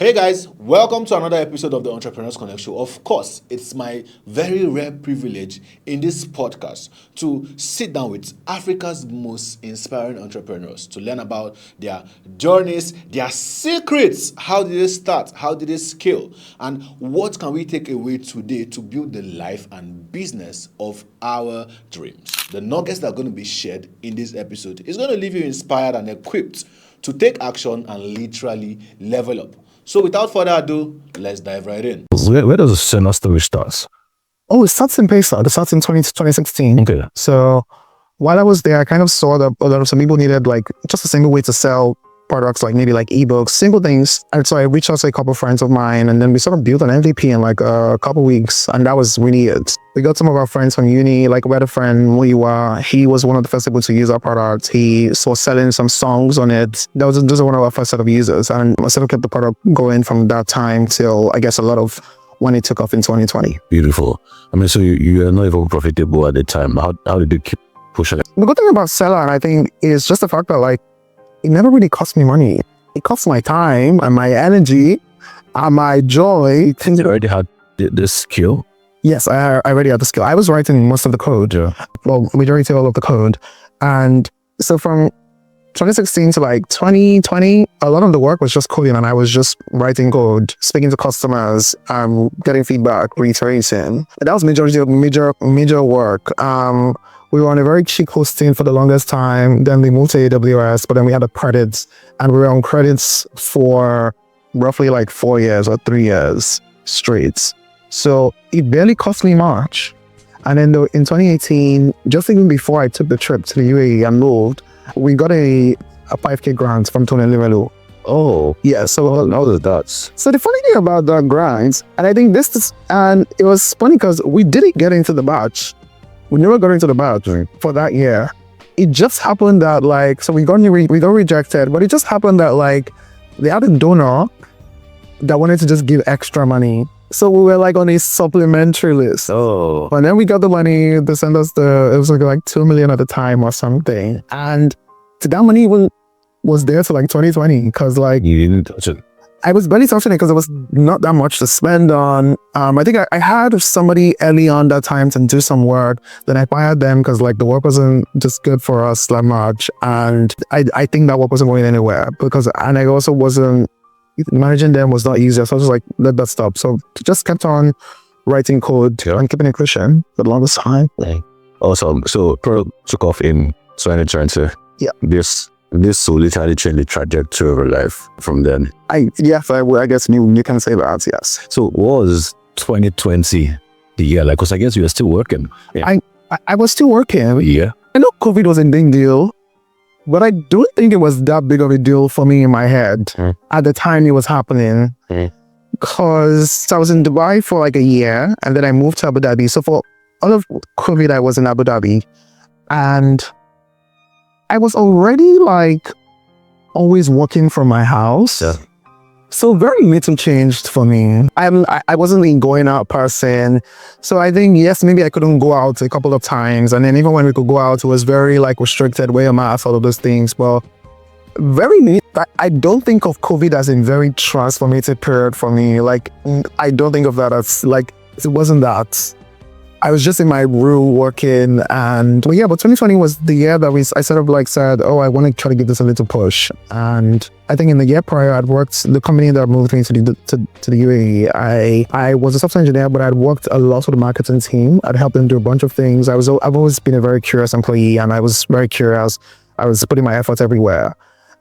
Hey guys, welcome to another episode of the Entrepreneurs Connect Show. Of course, it's my very rare privilege in this podcast to sit down with Africa's most inspiring entrepreneurs to learn about their journeys, their secrets. How did they start? How did they scale? And what can we take away today to build the life and business of our dreams? The nuggets that are going to be shared in this episode is going to leave you inspired and equipped to take action and literally level up. So without further ado, let's dive right in. Where does the Selar story start? Oh, it starts in Pesa. It starts in 2016. Okay. So while I was there, I kind of saw that a lot of some people needed like just a single way to sell products, like maybe like ebooks, simple things. And so I reached out to a couple of friends of mine, and then we sort of built an MVP in like a couple of weeks, and that was really it. We got some of our friends from uni, like we had a friend, Muiwa. He was one of the first people to use our product. He was selling some songs on it. Those are one of our first set of users, and I sort of kept the product going from that time till I guess a lot of when it took off in 2020. Beautiful. I mean, so you are not even profitable at the time. How did you keep pushing it? The good thing about Selar, I think, is just the fact that like it never really cost me money. It cost my time and my energy and my joy. Since you already had the skill? Yes, I already had the skill. I was writing most of the code. Yeah. Well, majority all of the code. And so from 2016 to like 2020, a lot of the work was just coding, and I was just writing code, speaking to customers, getting feedback, reiterating. That was major work. We were on a very cheap hosting for the longest time. Then we moved to AWS, but then we had the credits, and we were on credits for roughly like 4 years or 3 years straight. So it barely cost me much. And then in 2018, just even before I took the trip to the UAE and moved, we got a 5K grant from Tony Limelu. Oh, yeah. So how does that? So the funny thing about that grant, and I think and it was funny because we didn't get into the batch. We never got into the batch for that year. It just happened that like, so we got rejected, but it just happened that like they had a donor that wanted to just give extra money. So we were like on a supplementary list. Oh. And then we got the money, they sent us it was like 2 million at the time or something. And that money was there till like 2020 because like... You didn't touch it? I was barely touching it because there was not that much to spend on. I think I had somebody early on that time to do some work. Then I fired them because like the work wasn't just good for us that much. And I think that work wasn't going anywhere and I also wasn't... Managing them was not easier, so I was just like, let that stop. So just kept on writing code and keeping it cushion for the longest time. Awesome. So product took off in 2020. Yeah. This so literally changed the trajectory of your life from then. I guess you can say that, yes. So what was 2020 the year like? Because I guess you were still working. Yeah. I was still working. Yeah. I know COVID was a big deal, but I don't think it was that big of a deal for me in my head at the time it was happening. Because I was in Dubai for like a year, and then I moved to Abu Dhabi. So for all of COVID, I was in Abu Dhabi. And I was already like always working from my house. Yeah. So very little changed for me. I wasn't a going out person. So I think, yes, maybe I couldn't go out a couple of times. And then even when we could go out, it was very like restricted, wear a mask, all of those things. But I don't think of COVID as a very transformative period for me. Like, I don't think of that as like, it wasn't that. I was just in my room working, but 2020 was the year that I sort of like said, oh, I want to try to give this a little push. And I think in the year prior, I'd worked, the company that moved me to the UAE, I was a software engineer, but I'd worked a lot with the marketing team. I'd helped them do a bunch of things. I've always been a very curious employee, and I was very curious. I was putting my efforts everywhere.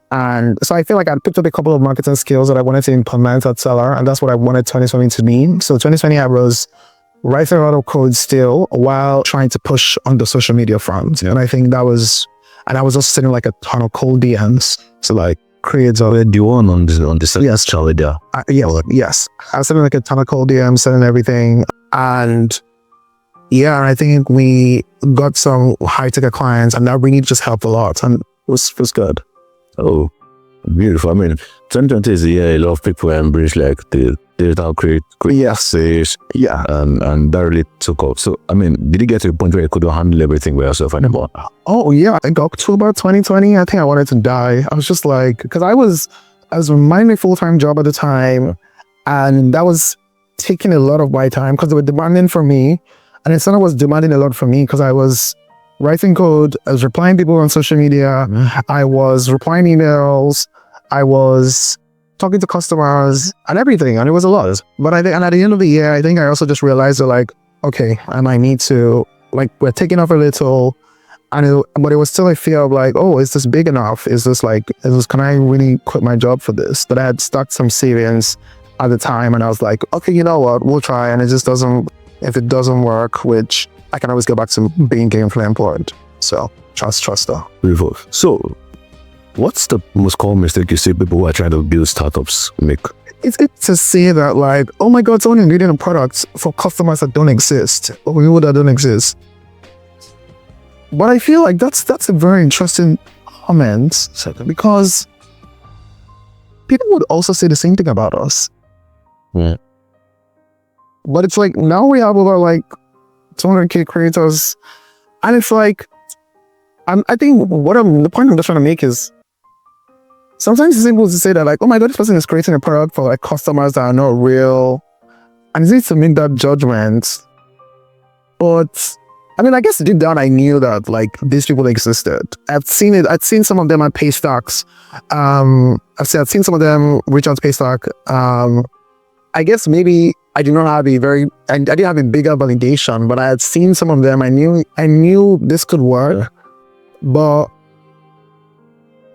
And so I feel like I'd picked up a couple of marketing skills that I wanted to implement at Selar, and that's what I wanted 2020 to be. So 2020, I was writing a lot of code still while trying to push on the social media front. And I think I was also sending like a ton of cold DMs to like create a do one on the yes, challenge. Yes. I was sending like a ton of cold DMs, sending everything. And yeah, I think we got some high ticket clients, and that really just helped a lot, and it was good. Oh, beautiful. I mean, 2020 is a year a lot of people embrace like the digital create yes. Yeah. And that really took off. So, I mean, did you get to a point where you couldn't handle everything by yourself anymore? Oh, yeah. I think October 2020, I think I wanted to die. I was just like, because I was I was my full-time job at the time, and that was taking a lot of my time because they were demanding for me, and Selar was demanding a lot from me because I was writing code, I was replying people on social media, I was replying emails, I was talking to customers and everything, and it was a lot. But I think, and at the end of the year, I think I also just realized that like, okay, and I need to, like, we're taking off a little, but it was still a fear of like, oh, is this big enough? Can I really quit my job for this? But I had stuck some savings at the time, and I was like, okay, you know what, we'll try, and if it doesn't work, which I can always go back to being gainfully employed. So trust though. Beautiful. So, what's the most common mistake you see people who are trying to build startups make? It's to say that like, oh my God, someone ingredient a product for customers that don't exist or people that don't exist. But I feel like that's a very interesting comment because people would also say the same thing about us. Yeah. But it's like now we have over like 200k creators, and it's like I think the point I'm just trying to make is sometimes it's simple to say that like, oh my God, this person is creating a product for like customers that are not real, and it's easy to make that judgment. But I mean, I guess deep down I knew that like these people existed. I've seen it. I'd seen some of them at Paystacks. I've seen some of them reach out to Paystack. I guess maybe I did not have I didn't have a bigger validation, but I had seen some of them. I knew this could work, but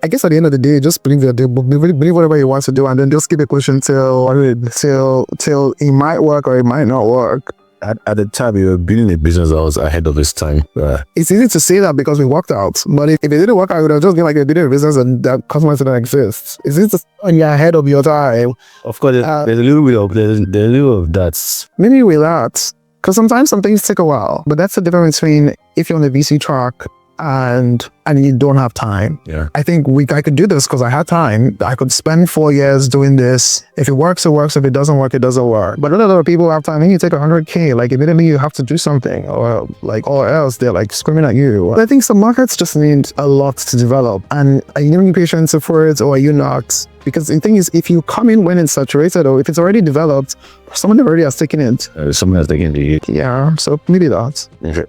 I guess at the end of the day, just believe whatever you want to do, and then just keep it pushing till it might work or it might not work. At the time, you were building a business that was ahead of its time. It's easy to say that because we worked out, but if it didn't work out, it would have just been like you're building a business and that customers didn't exist. It's easy to say when you're ahead of your time. Of course, there's a little bit of that. Maybe with that, because sometimes some things take a while, but that's the difference between if you're on the VC track and you don't have time. Yeah. I think I could do this because I had time. I could spend 4 years doing this. If it works, it works. If it doesn't work, it doesn't work. But a lot of people have time. Then you take 100k, like immediately you have to do something, or else they're like screaming at you. But I think some markets just need a lot to develop. And are you giving patience for it, or are you not? Because the thing is, if you come in when it's saturated, or if it's already developed, someone already has taken it. Someone has taken it. Yeah, so maybe that. Okay.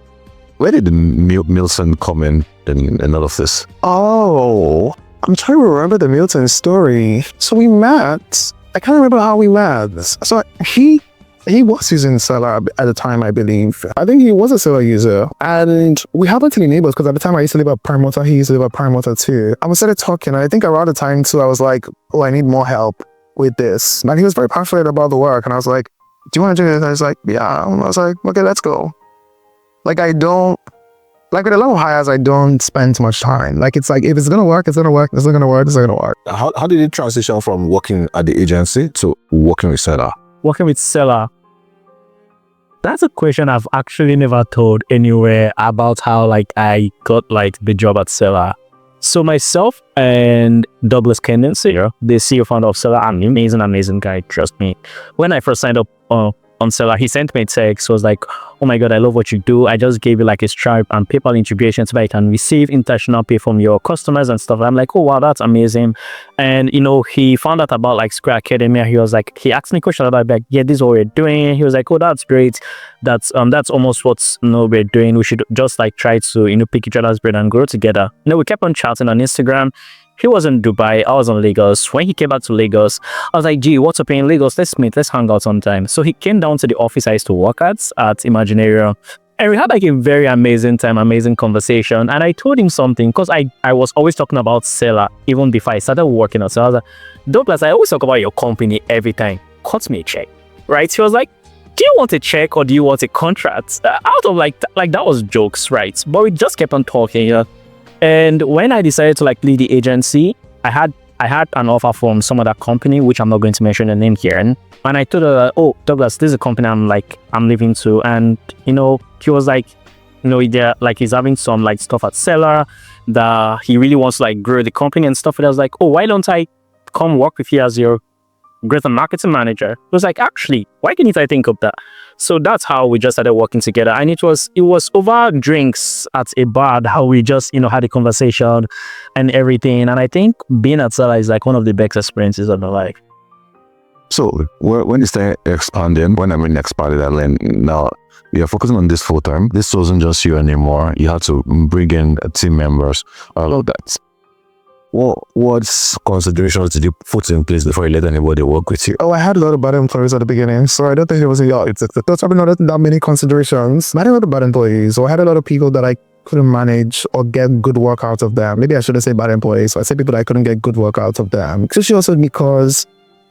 Where did the Milton come in all of this? Oh, I'm trying to remember the Milton story. So we met. I can't remember how we met. So he was using Selar at the time, I believe. I think he was a Selar user. And we happened to be neighbors because at the time I used to live at Prime Water. He used to live at Prime Water too. And we started talking. And I think around the time too, I was like, oh, I need more help with this. And he was very passionate about the work. And I was like, do you want to do this? And I was like, yeah. And I was like, okay, let's go. Like with a lot of hires, I don't spend much time. Like it's like, if it's going to work, it's going to work. If it's not going to work, it's not going to work. How did it transition from working at the agency to working with Selar? Working with Selar. That's a question I've actually never told anywhere about how like I got like the job at Selar. So myself and Douglas Kendyson, the CEO founder of Selar, I'm an amazing guy, trust me. When I first signed up on Selar, he sent me a text. Was like, oh my God, I love what you do. I just gave you like a Stripe and PayPal integration so that you can receive international pay from your customers and stuff. I'm like, oh wow, that's amazing. And he found out about like Square Academy. He was like, he asked me a question about like, yeah, this is what we're doing. He was like, oh, that's great. That's almost what we're doing. We should just like try to pick each other's brain and grow together. We kept on chatting on Instagram. He was in Dubai, I was in Lagos. When he came back to Lagos, I was like, gee, what's up in Lagos? Let's meet, let's hang out sometime. So he came down to the office I used to work at Imaginarium. And we had like a very amazing time, amazing conversation. And I told him something because I was always talking about Selar even before I started working on Selar. I was like, Douglas, I always talk about your company every time. Cut me a check, right? He was like, do you want a check or do you want a contract? Out of like that was jokes, right? But we just kept on talking. And when I decided to like lead the agency, I had an offer from some other company, which I'm not going to mention the name here. And I told her, oh, Douglas, this is a company I'm leaving to. And, he was like, he's having some like stuff at Selar that he really wants to like grow the company and stuff. And I was like, oh, why don't I come work with you as your greater marketing manager. It was like, actually, why didn't I think of that? So that's how we just started working together. And it was over drinks at a bar how we just, had a conversation and everything. And I think being at Selar is like one of the best experiences of my life. So when you start expanding, when I mean expanded, I mean now you're focusing on this full time. This wasn't just you anymore. You had to bring in team members. All of that. What considerations did you put in place before you let anybody work with you? Oh, I had a lot of bad employees at the beginning, so I don't think there was there's probably not that many considerations. I had a lot of bad employees, so I had a lot of people that I couldn't manage or get good work out of them. Maybe I shouldn't say bad employees. So I say people that I couldn't get good work out of them. Especially also because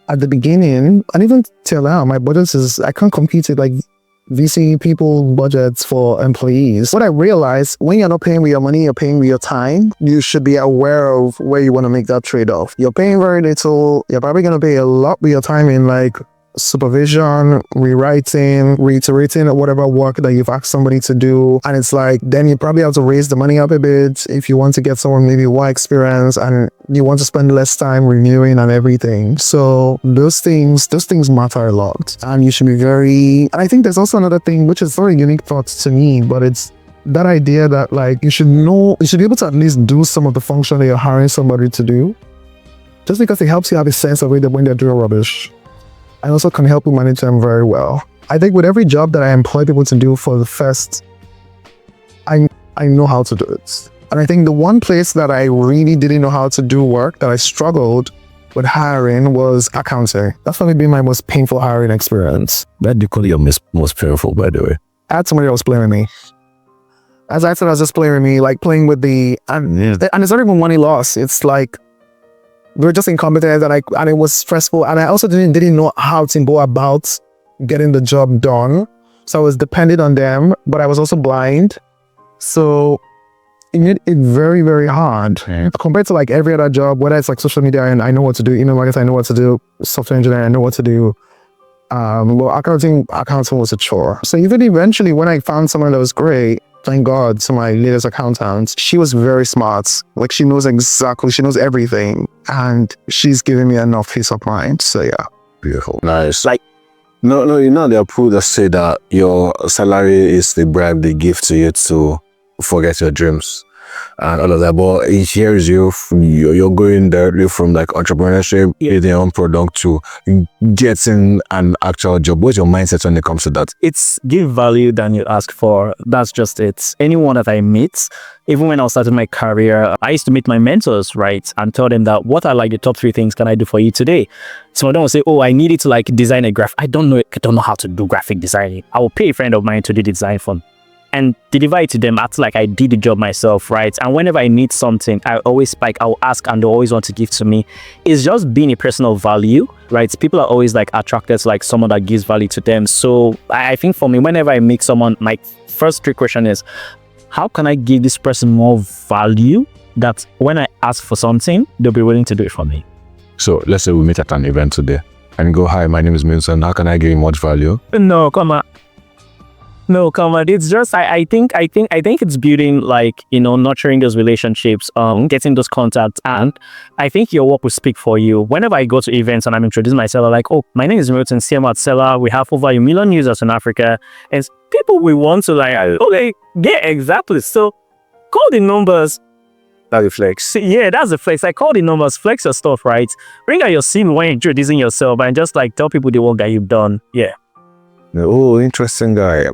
at the beginning, and even till now, my budget is, I can't compete with like VC people budgets for employees. What I realized, when you're not paying with your money, you're paying with your time, you should be aware of where you want to make that trade-off. You're paying very little, you're probably going to pay a lot with your time in like supervision, rewriting, reiterating whatever work that you've asked somebody to do. And it's like, then you probably have to raise the money up a bit if you want to get someone maybe more experience and you want to spend less time reviewing and everything. So those things matter a lot. And you should be and I think there's also another thing, which is very unique thought to me, but it's that idea that like you should be able to at least do some of the function that you're hiring somebody to do. Just because it helps you have a sense of it when they're doing rubbish. And also can help you manage them very well. I think with every job that I employ people to do for the first, I know how to do it. And I think the one place that I really didn't know how to do work, that I struggled with hiring, was accounting. That's probably been my most painful hiring experience. That you call your most painful, by the way. I had somebody that was blaming me. As I said, I was just blaming me, like playing with and it's not even money loss. It's like, we were just incompetent and it was stressful. And I also didn't know how to go about getting the job done. So I was dependent on them, but I was also blind. So it made it very, very hard compared to like every other job, whether it's like social media and I know what to do, email marketing, I know what to do, software engineering, I know what to do. Well, accounting was a chore. So even eventually when I found someone that was great, thank God, to my latest accountant, she was very smart. Like she knows everything. And she's giving me enough peace of mind. So yeah. Beautiful. Nice. Like, no, there are people that say that your salary is the bribe they give to you to forget your dreams and all of that. But it hears you're going directly from like entrepreneurship, building your own product to getting an actual job. What's your mindset when it comes to that? It's give value than you ask for. That's just it. Anyone that I meet, even when I started my career, I used to meet my mentors, right? And tell them that what are like the top 3 things can I do for you today? Some of them will say, oh, I needed to like design a graphic. I don't know how to do graphic designing. I will pay a friend of mine to do the design for me and deliver it to them. Act like I did the job myself, right? And whenever I need something, I always spike, I'll ask and they'll always want to give to me. It's just being a personal value, right? People are always like attracted to like someone that gives value to them. So I think for me, whenever I meet someone, my first 3 question is, how can I give this person more value that when I ask for something, they'll be willing to do it for me? So let's say we meet at an event today and go, hi, my name is Milton. How can I give you much value? No, come on. It's just I think it's building like, nurturing those relationships, getting those contacts, and I think your work will speak for you. Whenever I go to events and I'm introducing myself, I'm like, oh, my name is Milton, CM at Selar. We have over 1 million users in Africa, and people will want to like, okay, yeah, exactly. So call the numbers. That's the flex. Yeah, that's the flex. I call the numbers, flex your stuff, right? Bring out your SIM when you're introducing yourself, and just like tell people the work that you've done. Yeah. Oh, interesting guy.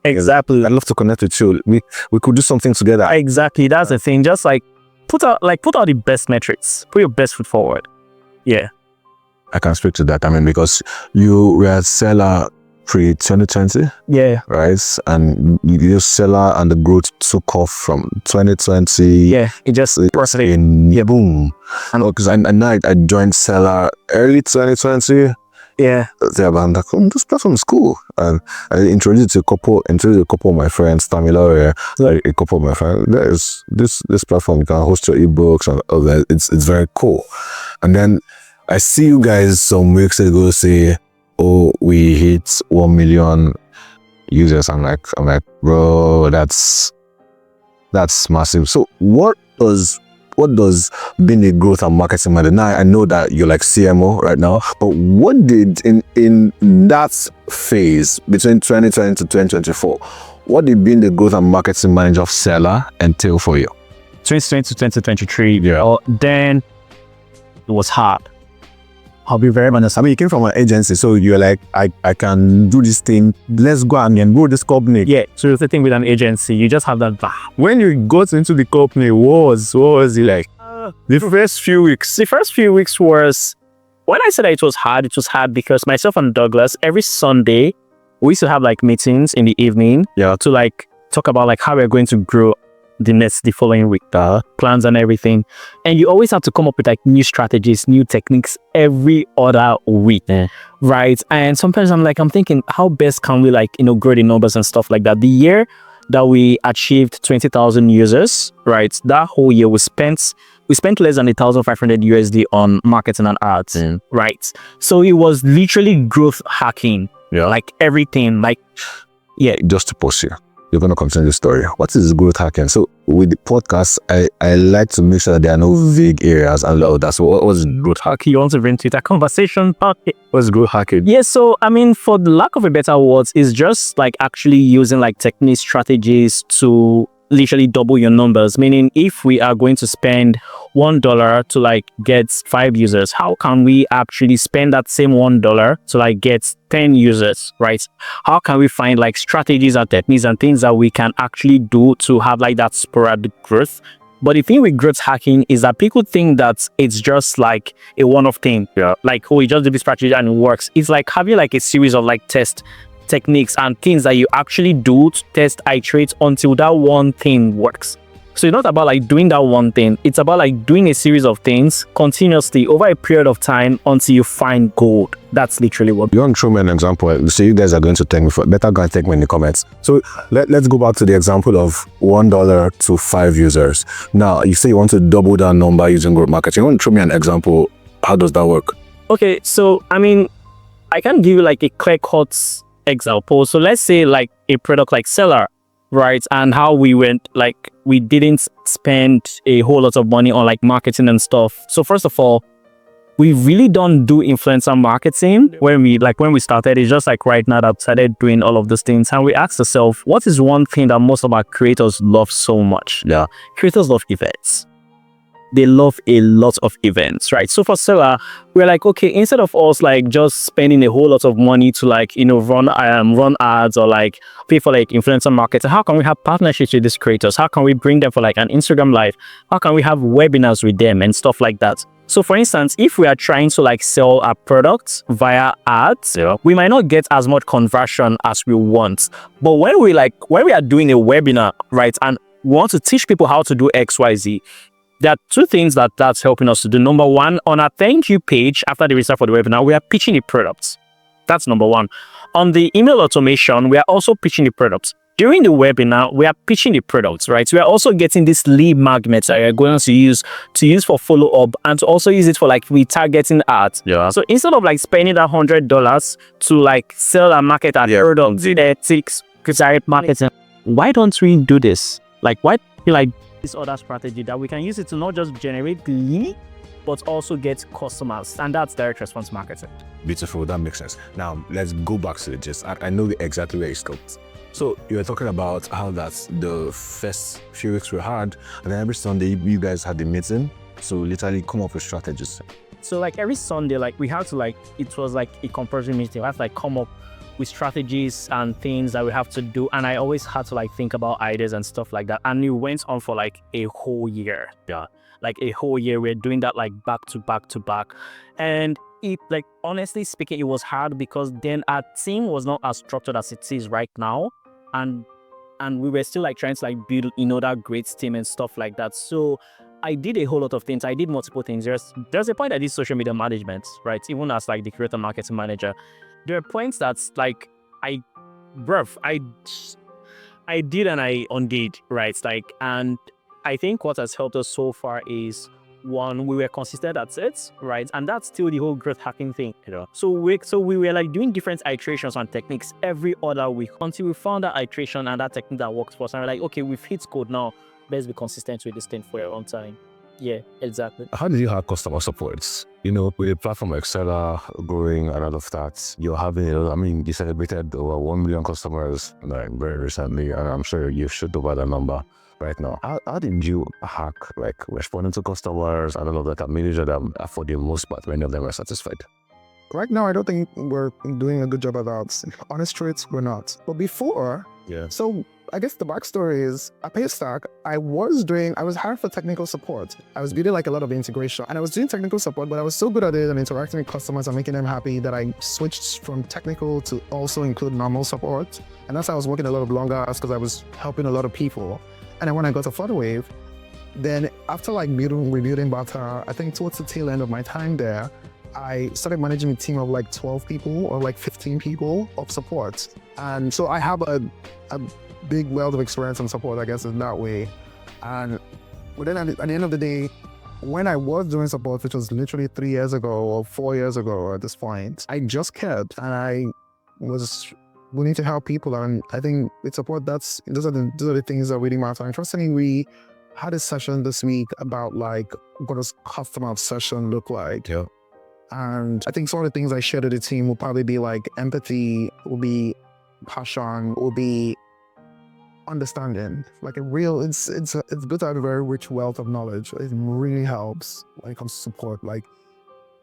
Exactly. I'd love to connect with you. We could do something together. Exactly. That's the thing. Just like put out the best metrics. Put your best foot forward. Yeah. I can speak to that. I mean, because you were at Selar pre-2020. Yeah. Right? And you Selar and the growth took off from 2020. Yeah. It just boom. And because I joined Selar early 2020. Yeah. I'm like, this platform is cool. And I introduced a couple of my friends, Tamila, a couple of my friends. There's this platform, you can host your ebooks and all that. It's very cool. And then I see you guys some weeks ago say, oh, we hit 1 million users. I'm like, bro, that's massive. So what does what does being a growth and marketing manager? Now I know that you're like CMO right now, but what did in that phase between 2020 to 2024, what did being the growth and marketing manager of Selar entail for you? 2020 to 2023, then it was hard. I'll be very honest. I mean, you came from an agency, so you're like, I can do this thing. Let's go and grow this company. Yeah, so the thing with an agency, you just have that. When you got into the company, what was it like? The first few weeks was, when I said that it was hard because myself and Douglas, every Sunday, we used to have like meetings in the evening to like talk about like how we're going to grow the following week, the plans and everything. And you always have to come up with like new strategies, new techniques every other week, right? And sometimes I'm thinking, how best can we like, grow the numbers and stuff like that. The year that we achieved 20,000 users, right? That whole year we spent less than 1,500 USD on marketing and ads, right? So it was literally growth hacking, like everything, like, Just to pause here. You're going to continue the story. What is growth hacking? So with the podcast, I like to make sure that there are no vague areas and all that. So what was growth hacking? You want to bring to that conversation? Okay. What's growth hacking? Yeah, so I mean, for the lack of a better words, it's just like actually using like technique strategies to literally double your numbers. Meaning, if we are going to spend $1 to like get 5 users, how can we actually spend that same $1 to like get 10 users, right? How can we find like strategies and techniques and things that we can actually do to have like that sporadic growth? But the thing with growth hacking is that people think that it's just like a one-off thing. Like, oh, you just do this strategy and it works. It's like having like a series of like test techniques and things that you actually do to test, iterate until that one thing works. So it's not about like doing that one thing. It's about like doing a series of things continuously over a period of time until you find gold. That's literally what. You want to throw me an example? So you guys are going to thank me for better go and thank me in the comments. So let's go back to the example of $1 to 5 users. Now you say you want to double that number using growth marketing. You want to throw me an example? How does that work? Okay, so I mean, I can give you like a clear-cut example. So let's say like a product like Selar, right? And how we went, like, we didn't spend a whole lot of money on like marketing and stuff. So first of all, we really don't do influencer marketing when we started. It's just like right now that I've started doing all of those things. And we asked ourselves, what is one thing that most of our creators love so much? Creators love events. They love a lot of events, right? So for Selar, we're like, okay, instead of us like just spending a whole lot of money to like, run ads or like pay for like influencer marketing, how can we have partnerships with these creators? How can we bring them for like an Instagram live? How can we have webinars with them and stuff like that? So for instance, if we are trying to like sell our products via ads, we might not get as much conversion as we want. But when we are doing a webinar, right, and we want to teach people how to do XYZ, there are two things that's helping us to do. Number one, on our thank you page after the research for the webinar, we are pitching the products. That's number one. On the email automation, we are also pitching the products. During the webinar, we are pitching the products, right? So we are also getting this lead magnets that we are going to use for follow-up and to also use it for like retargeting ads. So instead of like spending that $100 to like sell and market our products, marketing, why don't we do this? Like, why like this other strategy that we can use it to not just generate lead, but also get customers, and that's direct response marketing. Beautiful, that makes sense. Now let's go back to the gist. I know exactly where you stopped. So you were talking about how that the first few weeks were hard, and then every Sunday you guys had the meeting. So literally come up with strategies. So like every Sunday, like we had to like, it was like a compulsory meeting. We had to like come up with strategies and things that we have to do, and I always had to like think about ideas and stuff like that. And it went on for like a whole year. Like a whole year we're doing that like back to back. And it, like, honestly speaking, it was hard because then our team was not as structured as it is right now, and we were still like trying to like build that great team and stuff like that. So I did a whole lot of things. I did multiple things. There's a point I did social media management, right? Even as like the creator marketing manager, there are points that's like I did and I undid, right? Like, and I think what has helped us so far is, one, we were consistent at it, right? And that's still the whole growth hacking thing, So we were like doing different iterations and techniques every other week until we found that iteration and that technique that works for us. And we're like, okay, we've hit code now. Let's be consistent with this thing for a long time. Yeah, exactly. How did you have customer support? With a platform like Selar growing and all of that, you're having, you celebrated over 1 million customers like very recently, and I'm sure you should over that number right now. How did you hack like responding to customers and all of that and making sure that for the most part, many of them are satisfied? Right now, I don't think we're doing a good job of that. Honest truths, we're not. But before, so I guess the backstory is at Paystack, I was hired for technical support. I was building like a lot of integration and I was doing technical support, but I was so good at it and interacting with customers and making them happy that I switched from technical to also include normal support. And that's how I was working a lot of long hours because I was helping a lot of people. And then when I got to Flutterwave, then after like rebuilding Bata, I think towards the tail end of my time there, I started managing a team of like 12 people or like 15 people of support. And so I have a big wealth of experience and support, I guess, in that way. But then at the end of the day, when I was doing support, which was literally 3 years ago or 4 years ago at this point, I just cared and I was willing to help people. And I think with support, those are the things that really matter. Interestingly, we had a session this week about like, what does customer obsession look like? Yeah. And I think some of the things I shared with the team will probably be like empathy, will be passion, will be understanding. Like it's good to have a very rich wealth of knowledge. It really helps when it comes to support. Like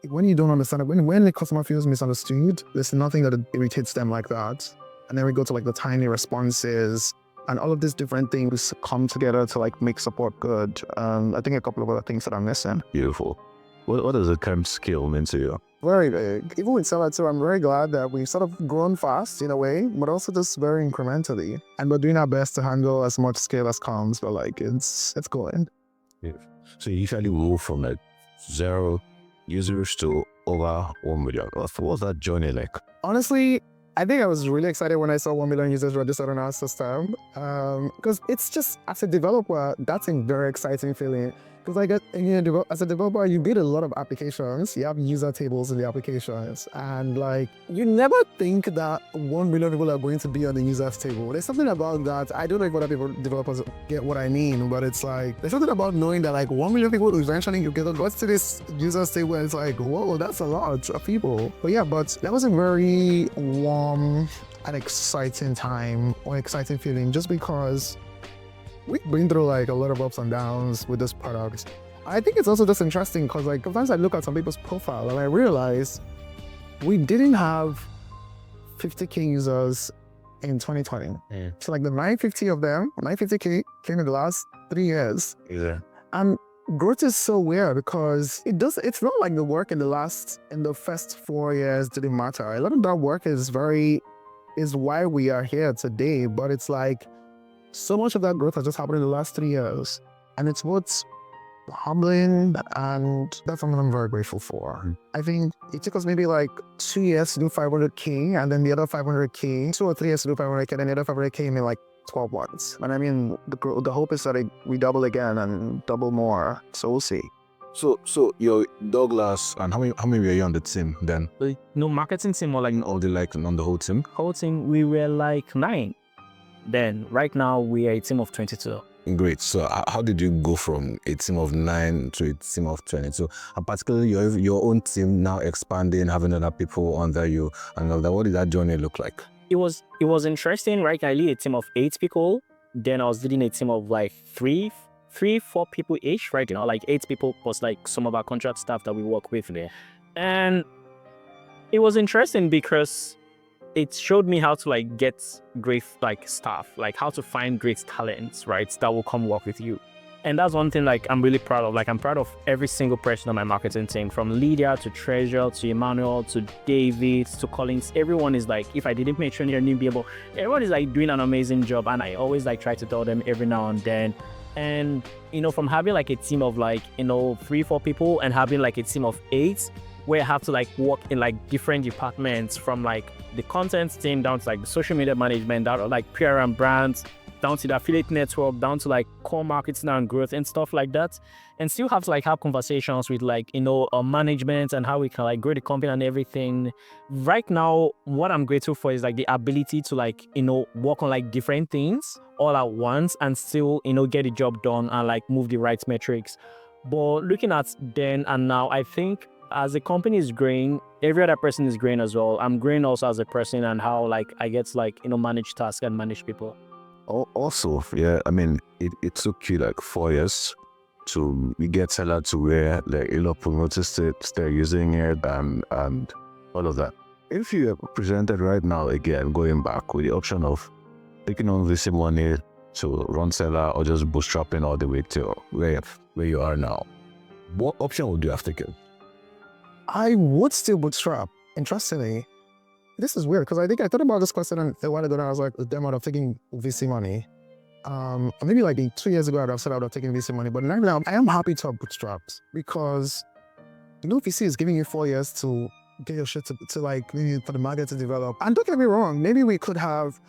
when you don't understand it, when the customer feels misunderstood, there's nothing that irritates them like that. And then we go to like the tiny responses and all of these different things come together to like make support good. I think a couple of other things that I'm missing. Beautiful. What does the term skill mean to you? Very big. Even with Selar too, I'm very glad that we've sort of grown fast in a way, but also just very incrementally. And we're doing our best to handle as much scale as comes, but like it's going. Yeah. So you usually move from like 0 users to over 1 million. What was that journey like? Honestly, I think I was really excited when I saw 1 million users registered on our system. Because it's just, as a developer, that's a very exciting feeling. Because like as a developer, you build a lot of applications. You have user tables in the applications. And like, you never think that 1 million people are going to be on the users table. There's something about that. I don't know if other developers get what I mean, but it's like, there's something about knowing that like 1 million people eventually you get to this users table and it's like, whoa, that's a lot of people. But yeah, but that was a very warm and exciting time or exciting feeling just because we've been through like a lot of ups and downs with this product. I think it's also just interesting because like sometimes I look at some people's profile and I realize we didn't have 50k users in 2020. So like the 950 of them, 950k came in the last 3 years. Yeah. And growth is so weird because it's not like the work in the first 4 years didn't matter. A lot of that work is why we are here today, but it's like so much of that growth has just happened in the last 3 years. And it's what's humbling, and that's something I'm very grateful for. I think it took us maybe like 2 years to do 500k, and then the other 500k, 2 or 3 years to do 500k, and then the other 500k in like 12 months. And I mean, the hope is that we double again and double more. So we'll see. So you're Douglas, and how many were you on the team then? No, marketing team or like All the like on the whole team? whole team, we were like 9. Then right now we are a team of 22. Great. So how did you go from a team of 9 to a team of 22? And particularly your own team now expanding, having other people under you and all that. What did that journey look like? It was interesting, right? I lead a team of 8 people. Then I was leading a team of like 4 people each, right? Like 8 people plus like some of our contract staff that we work with there. And it was interesting because it showed me how to like get great like staff, like how to find great talents, right? That will come work with you. And that's one thing like I'm really proud of. Like I'm proud of every single person on my marketing team, from Lydia to Treasure to Emmanuel to David to Collins. Everyone is like, if I didn't make sure you'd be able, everyone is like doing an amazing job. And I always like try to tell them every now and then. And from having like a team of like 3-4 people and having like a team of 8, where I have to like work in like different departments, from like the content team down to like the social media management, down to like PR and brands, down to the affiliate network, down to like core marketing and growth and stuff like that, and still have to like have conversations with like management and how we can like grow the company and everything. Right now, what I'm grateful for is like the ability to like work on like different things all at once and still get the job done and like move the right metrics. But looking at then and now, I think as the company is growing, every other person is growing as well. I'm growing also as a person, and how like I get to like, manage tasks and manage people. Also, yeah, I mean, it took you like 4 years to get Selar to where like a lot of people noticed it, they're using it, and all of that. If you are presented right now again, going back with the option of taking on VC money to run Selar or just bootstrapping all the way to where you are now, what option would you have taken? I would still bootstrap, interestingly. This is weird because I think I thought about this question a while ago and I was like, the amount of taking VC money. Maybe like 2 years ago, I'd have said I would have taken VC money, but right now I am happy to have bootstrapped because VC is giving you 4 years to get your shit to like maybe for the market to develop. And don't get me wrong, maybe we could have.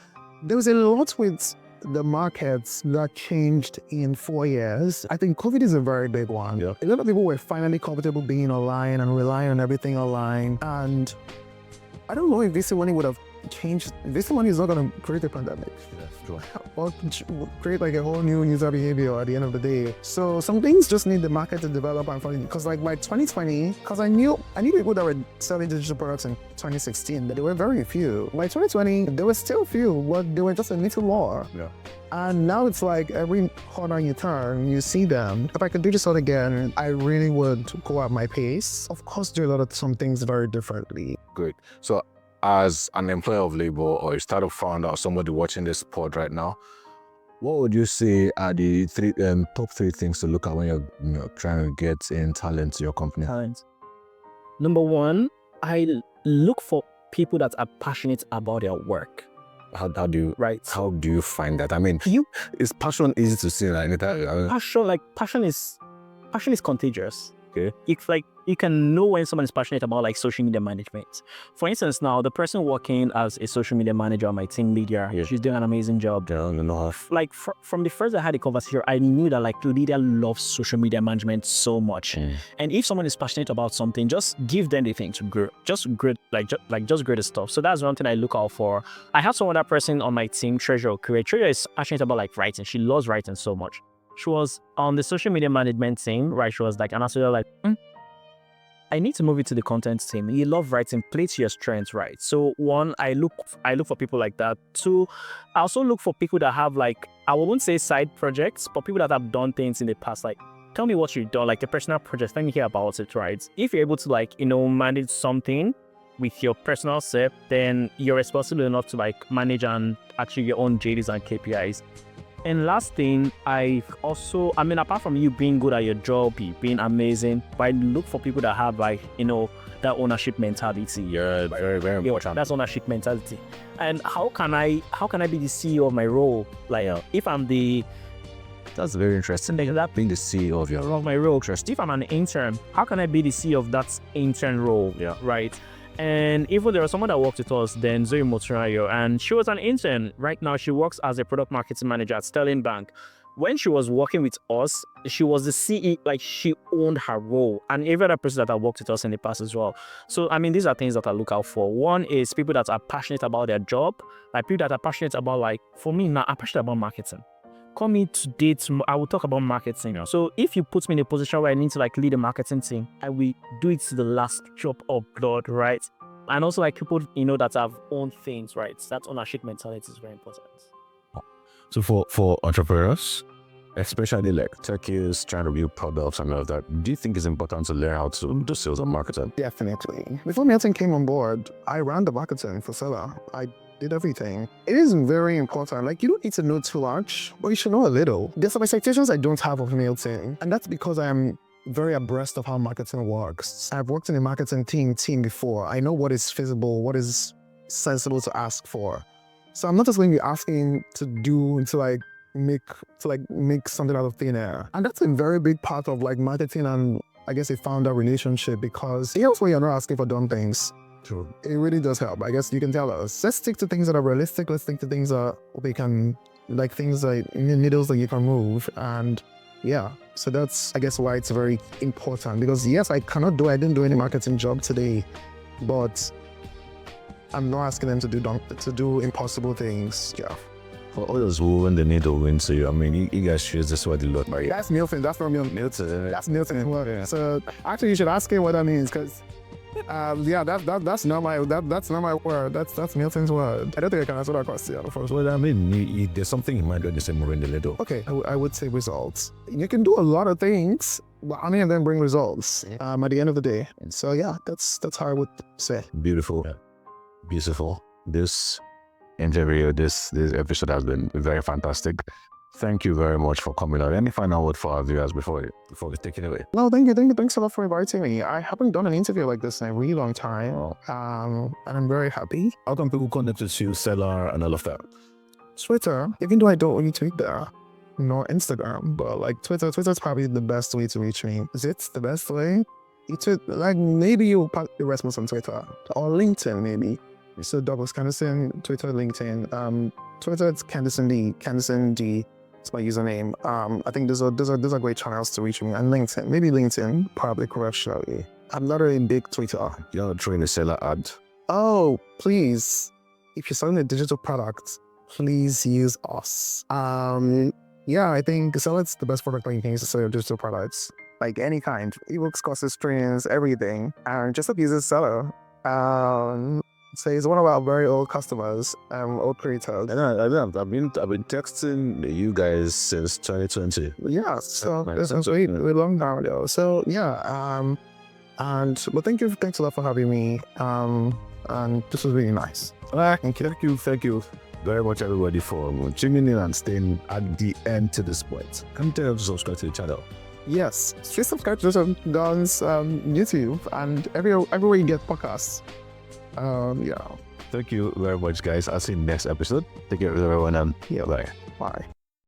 There was a lot with the markets that changed in 4 years. I think COVID is a very big one. Yeah. A lot of people were finally comfortable being online and relying on everything online. And I don't know if VC money would have changed. VC money is not going to create a pandemic. Yeah, sure. Or create like a whole new user behavior at the end of the day. So some things just need the market to develop and find. Because like by 2020, because I knew people that were selling digital products in 2016, but there were very few. By 2020, there were still few, but they were just a little more. Yeah. And now it's like every corner you turn, you see them. If I could do this all again, I really would go at my pace. Of course, do a lot of some things very differently. Great. So, as an employer of labor or a startup founder or somebody watching this pod right now, what would you say are the top three things to look at when you're trying to get in talent to your company? Talent. Number one, I look for people that are passionate about their work. How do you find that? I mean, is passion easy to see? Passion is contagious. Okay. It's like you can know when someone is passionate about like social media management. For instance, now the person working as a social media manager, my team leader, she's doing an amazing job. Like from the first I had a conversation, I knew that like Lydia loves social media management so much. And if someone is passionate about something, just give them the thing to grow. Just grow the stuff. So that's one thing I look out for. I have some other person on my team, Treasure. Treasure is passionate about like writing. She loves writing so much. She was on the social media management team, right? She was like, and I was like, I need to move it to the content team. You love writing, play to your strengths, right? So one, I look for people like that. Two, I also look for people that have like, I wouldn't say side projects, but people that have done things in the past. Like, tell me what you've done, like the personal projects. Let me hear about it, right? If you're able to like, manage something with your personal self, then you're responsible enough to like manage and actually your own JDs and KPIs. And last thing, apart from you being good at your job, being amazing, but I look for people that have like, that ownership mentality. Yeah, very, very important. That's ownership mentality. And how can I be the CEO of my role? Like, if I'm that's very interesting. That being the CEO of my role. If I'm an intern, how can I be the CEO of that intern role? Yeah. Right. And even there was someone that worked with us then, Zoe Motorayo, and she was an intern. Right now, she works as a product marketing manager at Sterling Bank. When she was working with us, she was the CEO, like she owned her role. And every other person that worked with us in the past as well. So, these are things that I look out for. One is people that are passionate about their job. Like people that are passionate about, like, for me now, I'm passionate about marketing. Call me today, I will talk about marketing. Yeah. So if you put me in a position where I need to like lead a marketing team, I will do it to the last drop of blood, right? And also like people, that have owned things, right? That ownership mentality is very important. So for entrepreneurs, especially like techies trying to build products and all of that, do you think it's important to learn how to do sales and marketing? Definitely. Before Milton came on board, I ran the marketing for Selar. I did everything. It is very important. Like, you don't need to know too much, but you should know a little. There's some expectations I don't have of Milton, and that's because I'm very abreast of how marketing works. I've worked in a marketing team before. I know what is feasible, what is sensible to ask for. So I'm not just going to be asking to make something out of thin air. And that's a very big part of like marketing and I guess a founder relationship, because it helps when you're not asking for dumb things. True. It really does help. I guess you can tell us, let's stick to things that are realistic. Let's stick to things that we can, like things like needles that you can move. And yeah, so that's, I guess, why it's very important. Because yes, I didn't do any marketing job today, but I'm not asking them to do impossible things. Yeah. For others who when they need to win, so I mean, you guys choose this word a lot, Maria. That's Milton. That's from Milton. Milton. That's Milton. Well, so actually, you should ask him what that means, because yeah, that's not my word. That's Milton's word. I don't think I can answer that question first. Well, I mean, there's something in mind when you say more in the little. Okay, I would say results. You can do a lot of things, but any of them bring results at the end of the day. And so yeah, that's how I would say. Beautiful. Yeah. Beautiful. This interview, this episode has been very fantastic. Thank you very much for coming out. Any final word for our viewers before we take it away? No, thank you. Thanks a lot for inviting me. I haven't done an interview like this in a really long time. And I'm very happy. How can people connect with you, Selar, and all of that? Twitter, even though I don't really tweet there, nor Instagram, but like Twitter's probably the best way to reach me. Is it the best way? Like maybe you'll pass the response on Twitter or LinkedIn maybe. So Douglas Kendyson, Twitter, LinkedIn. Twitter it's Kendyson D. It's my username. I think those are great channels to reach me. And LinkedIn, maybe LinkedIn, probably correctionally. I'm not a big Twitter. You're trying to sell an ad. Oh, please! If you're selling a digital product, please use us. Yeah, I think Selar's the best product that you can use to sell your digital products, like any kind, ebooks, courses, trainings, everything. And just abuse Selar. So he's one of our very old customers, old creators. I've been texting you guys since 2020. Yeah, so we're long now though. So yeah, but thanks a lot for having me. And this was really nice. Thank you very much, everybody, for tuning in and staying at the end to this point. Come to subscribe to the channel. Yes, please subscribe to Don's YouTube and everywhere you get podcasts. Yeah. Thank you very much, guys. I'll see you next episode. Take care, everyone, and Yeah. bye. Bye.